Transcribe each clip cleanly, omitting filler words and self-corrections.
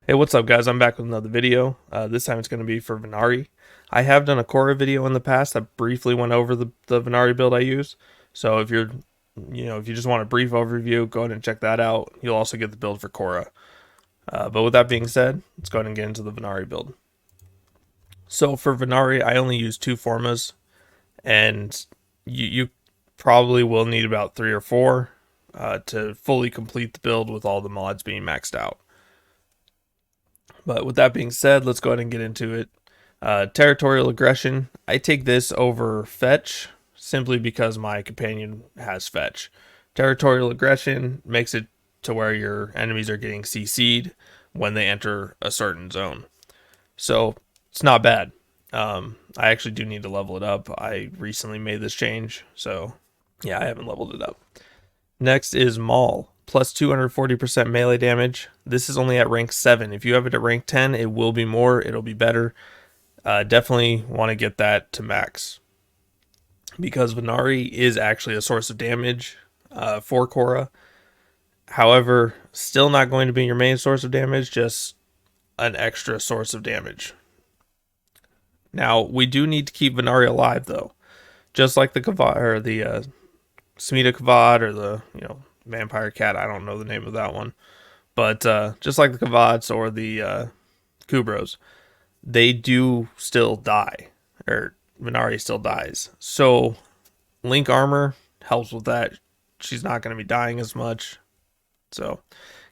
Hey, what's up, guys? I'm back with another video. This time it's going to be for Venari. I have done a Korra video in the past that briefly went over the Venari build I use. So if you just want a brief overview, go ahead and check that out. You'll also get the build for Korra. But with that being said, let's go ahead and get into the Venari build. So for Venari, I only use two formas, and you probably will need about three or four to fully complete the build with all the mods being maxed out. But with that being said, let's go ahead and get into it. Territorial aggression. I take this over fetch simply because my companion has fetch. Territorial aggression makes it to where your enemies are getting CC'd when they enter a certain zone. So it's not bad. I actually do need to level it up. I recently made this change, so yeah, I haven't leveled it up. Next is Maul, plus 240% melee damage. This is only at rank 7. If you have it at rank 10, it will be more, it'll be better. Definitely want to get that to max, because Venari is actually a source of damage for Korra. However, still not going to be your main source of damage, just an extra source of damage. Now, we do need to keep Venari alive, though. Just like the Kavad, or the Smita Kavad, or the, Vampire Cat. I don't know the name of that one. But just like the Kavads or the Kubros, they do still die. Or Venari still dies. So Link Armor helps with that. She's not going to be dying as much. So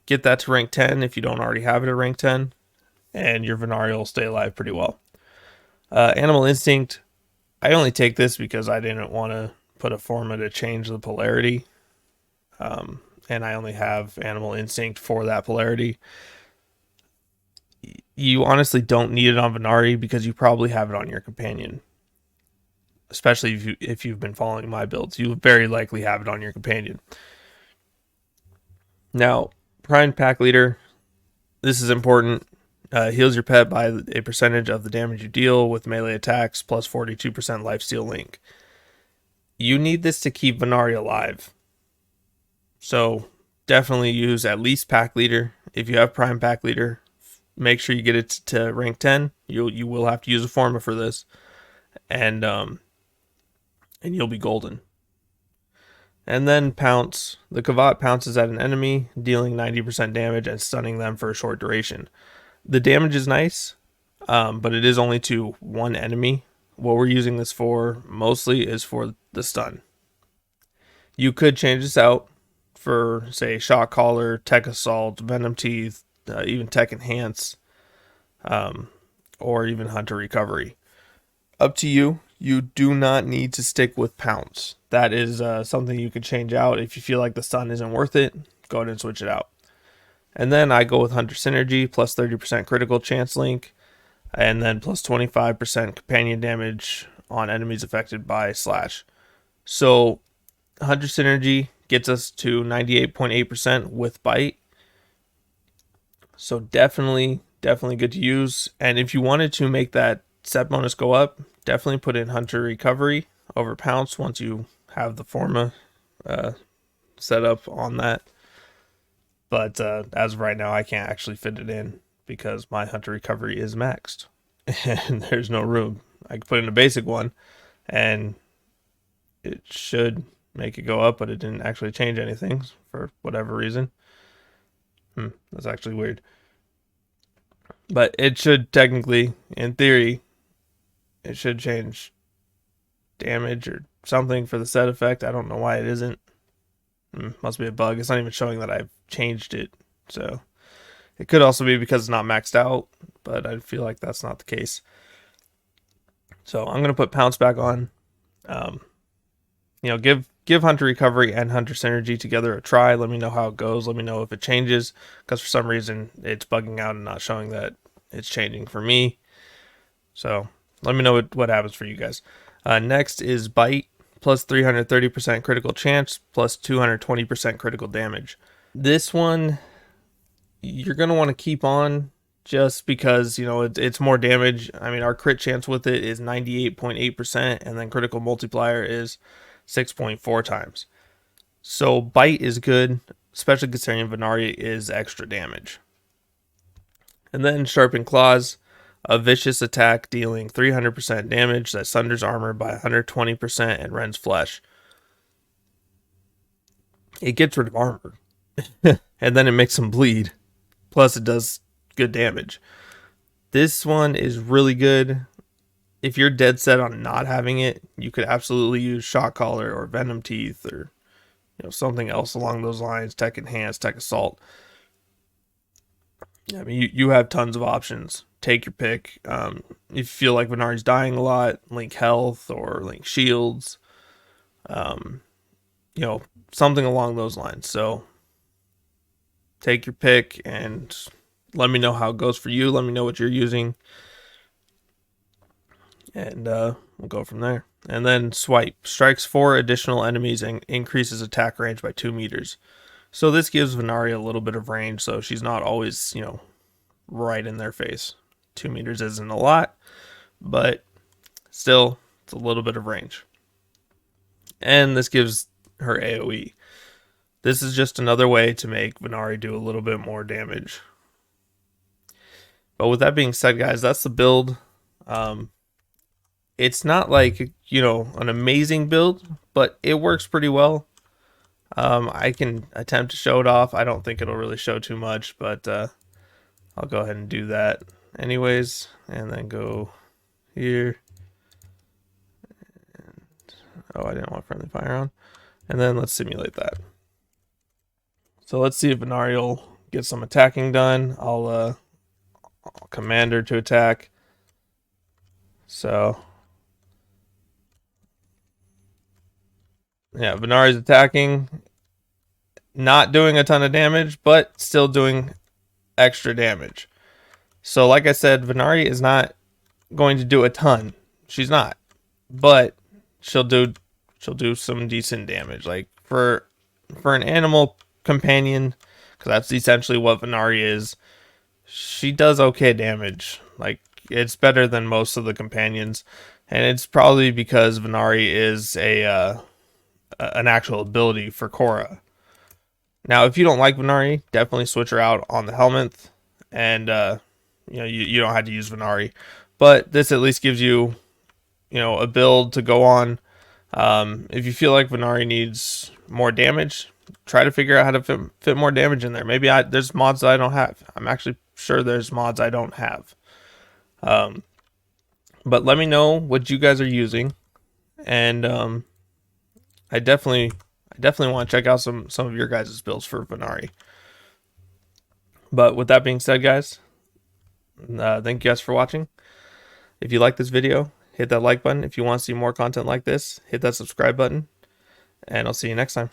get that to rank 10 if you don't already have it at rank 10. And your Venari will stay alive pretty well. Animal Instinct. I only take this because I didn't want to put a forma to change the polarity. And I only have Animal Instinct for that polarity. You honestly don't need it on Venari because you probably have it on your companion. Especially if you've been following my builds, you very likely have it on your companion. Now, Prime Pack Leader. This is important. Heals your pet by a percentage of the damage you deal with melee attacks, plus 42% lifesteal link. You need this to keep Venari alive. So definitely use at least Pack Leader. If you have Prime Pack Leader, make sure you get it to rank 10. You will have to use a forma for this, and you'll be golden. And then Pounce. The Kavat pounces at an enemy, dealing 90% damage and stunning them for a short duration. The damage is nice, but it is only to one enemy. What we're using this for mostly is for the stun. You could change this out for, say, Shock Collar, Tech Assault, Venom Teeth, even Tech Enhance, or even Hunter Recovery. Up to you. You do not need to stick with Pounce. That is something you can change out. If you feel like the stun isn't worth it, go ahead and switch it out. And then I go with Hunter Synergy, plus 30% critical chance link, and then plus 25% companion damage on enemies affected by Slash. So Hunter Synergy gets us to 98.8% with Bite. So definitely good to use. And if you wanted to make that set bonus go up, definitely put in Hunter Recovery over Pounce once you have the forma set up on that. But as of right now, I can't actually fit it in because my Hunter Recovery is maxed. And there's no room. I could put in a basic one, and it should make it go up, but it didn't actually change anything for whatever reason. That's actually weird. But it should technically, in theory, it should change damage or something for the set effect. I don't know why it isn't. Must be a bug. It's not even showing that I've changed it. So it could also be because it's not maxed out, but I feel like that's not the case. So I'm going to put Pounce back on. Give Hunter Recovery and Hunter Synergy together a try. Let me know how it goes. Let me know if it changes, because for some reason it's bugging out and not showing that it's changing for me. So let me know what happens for you guys. Next is Bite, plus 330% critical chance, plus 220% critical damage. This one you're going to want to keep on just because, it's more damage. I mean, our crit chance with it is 98.8%, and then critical multiplier is 6.4 times. So Bite is good, especially considering Venari is extra damage. And then Sharpened Claws, a vicious attack dealing 300% damage that sunders armor by 120% and rends flesh. It gets rid of armor, and then it makes them bleed. Plus, it does good damage. This one is really good. If you're dead set on not having it, you could absolutely use Shock Collar or Venom Teeth or something else along those lines. Tech Enhance, Tech Assault. I mean, you have tons of options. Take your pick. If you feel like Venari's dying a lot, link health or link shields. Something along those lines. So take your pick and let me know how it goes for you. Let me know what you're using. And we'll go from there. And then Swipe. Strikes 4 additional enemies and increases attack range by 2 meters. So this gives Venari a little bit of range, so she's not always, right in their face. 2 meters isn't a lot, but still, it's a little bit of range. And this gives her AoE. This is just another way to make Venari do a little bit more damage. But with that being said, guys, that's the build. It's not like, an amazing build, but it works pretty well. I can attempt to show it off. I don't think it'll really show too much, but I'll go ahead and do that anyways, and then go here. Oh, I didn't want friendly fire on. And then let's simulate that. So let's see if Venari will get some attacking done. I'll command her to attack. So yeah, Venari's attacking, not doing a ton of damage, but still doing extra damage. So like I said, Venari is not going to do a ton. She's not. But she'll do some decent damage. Like for an animal companion, because that's essentially what Venari is, she does okay damage. Like, it's better than most of the companions, and it's probably because Venari is an actual ability for Korra. Now, if you don't like Venari, definitely switch her out on the Helminth, and you don't have to use Venari. But this at least gives you, a build to go on. If you feel like Venari needs more damage, try to figure out how to fit more damage in there. Maybe there's mods that I don't have. I'm actually sure there's mods I don't have. But let me know what you guys are using, and I definitely want to check out some of your guys' builds for Venari. But with that being said, guys, thank you guys for watching. If you like this video, hit that like button. If you want to see more content like this, hit that subscribe button, and I'll see you next time.